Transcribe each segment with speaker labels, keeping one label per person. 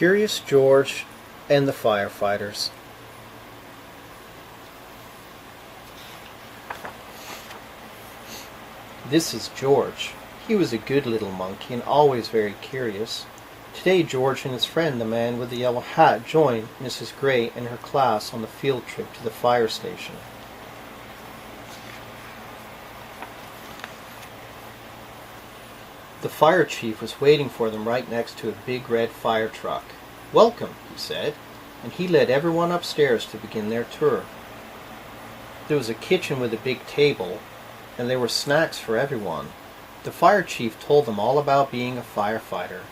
Speaker 1: Curious George and the Firefighters. This is George. He was a good little monkey and always very curious. Today George and his friend, the man with the yellow hat, joined Mrs. Gray and her class on the field trip to the fire station. The fire chief was waiting for them right next to a big red fire truck. "Welcome," he said, and he led everyone upstairs to begin their tour. There was a kitchen with a big table, and there were snacks for everyone. The fire chief told them all about being a firefighter.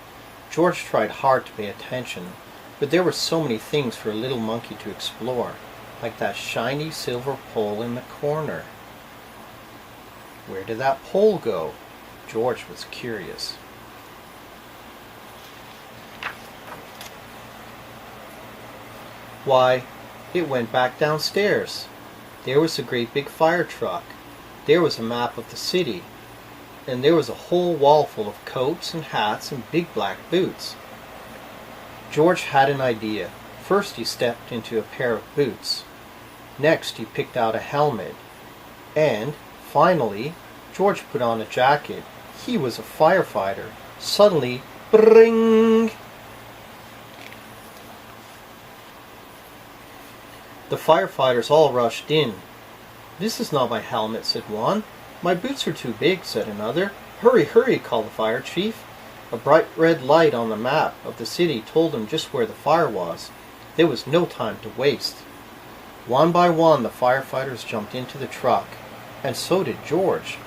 Speaker 1: George tried hard to pay attention, but there were so many things for a little monkey to explore, like that shiny silver pole in the corner. Where did that pole go? George was curious. Why, it went back downstairs. There was a great big fire truck. There was a map of the city. And there was a whole wall full of coats and hats and big black boots. George had an idea. First he stepped into a pair of boots. Next he picked out a helmet. And, finally, George put on a jacket. He was a firefighter. Suddenly, bring! The firefighters all rushed in. "This is not my helmet," said one. "My boots are too big," said another. "Hurry, hurry," called the fire chief. A bright red light on the map of the city told them just where the fire was. There was no time to waste. One by one the firefighters jumped into the truck, and so did George.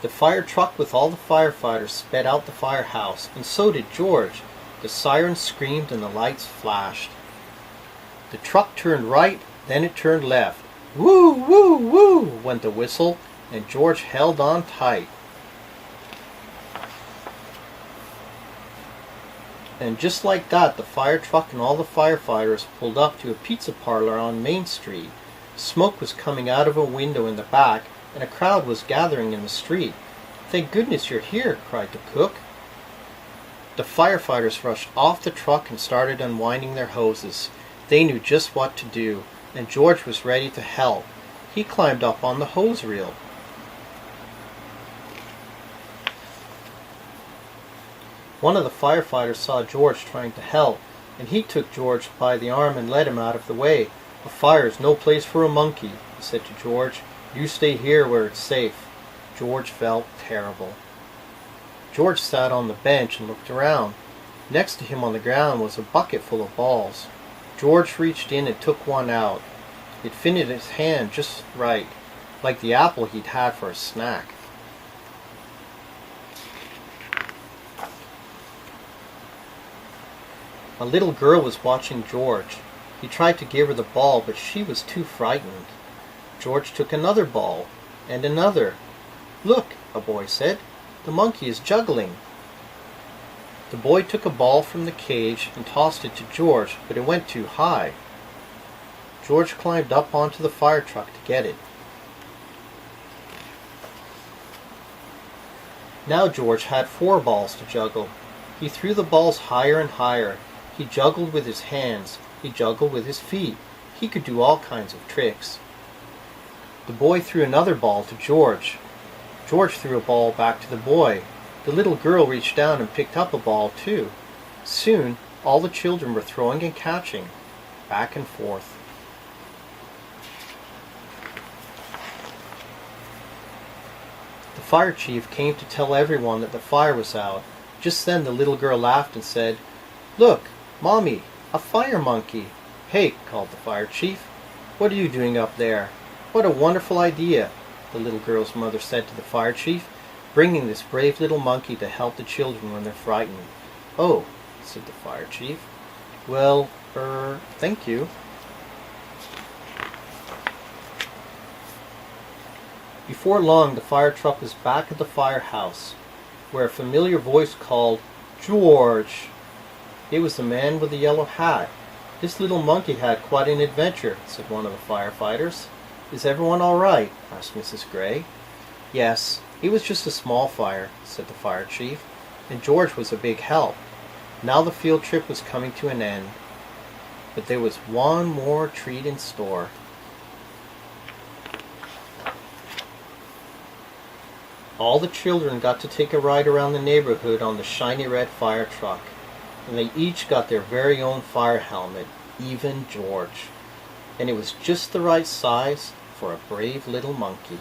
Speaker 1: The fire truck with all the firefighters sped out the firehouse, and so did George. The sirens screamed and the lights flashed. The truck turned right, then it turned left. Woo, woo, woo, went the whistle, and George held on tight. And just like that, the fire truck and all the firefighters pulled up to a pizza parlor on Main Street. Smoke was coming out of a window in the back, and a crowd was gathering in the street. "Thank goodness you're here," cried the cook. The firefighters rushed off the truck and started unwinding their hoses. They knew just what to do, and George was ready to help. He climbed up on the hose reel. One of the firefighters saw George trying to help, and he took George by the arm and led him out of the way. "A fire's no place for a monkey," he said to George. "You stay here where it's safe." George felt terrible. George sat on the bench and looked around. Next to him on the ground was a bucket full of balls. George reached in and took one out. It fitted his hand just right, like the apple he'd had for a snack. A little girl was watching George. He tried to give her the ball, but she was too frightened. George took another ball, and another. "Look," a boy said, "the monkey is juggling." The boy took a ball from the cage and tossed it to George, but it went too high. George climbed up onto the fire truck to get it. Now George had 4 balls to juggle. He threw the balls higher and higher. He juggled with his hands. He juggled with his feet. He could do all kinds of tricks. The boy threw another ball to George. George threw a ball back to the boy. The little girl reached down and picked up a ball too. Soon, all the children were throwing and catching, back and forth. The fire chief came to tell everyone that the fire was out. Just then the little girl laughed and said, "Look, Mommy, a fire monkey." "Hey," called the fire chief, "what are you doing up there?" "What a wonderful idea," the little girl's mother said to the fire chief, "bringing this brave little monkey to help the children when they're frightened." "Oh," said the fire chief. "Well, thank you." Before long, the fire truck was back at the firehouse, where a familiar voice called, "George!" It was the man with the yellow hat. "This little monkey had quite an adventure," said one of the firefighters. "Is everyone all right?" asked Mrs. Gray. Yes, he was just a small fire, said the fire chief, and George was a big help. Now the field trip was coming to an end, but there was one more treat in store. All the children got to take a ride around the neighborhood on the shiny red fire truck, and they each got their very own fire helmet, even George. And it was just the right size for a brave little monkey.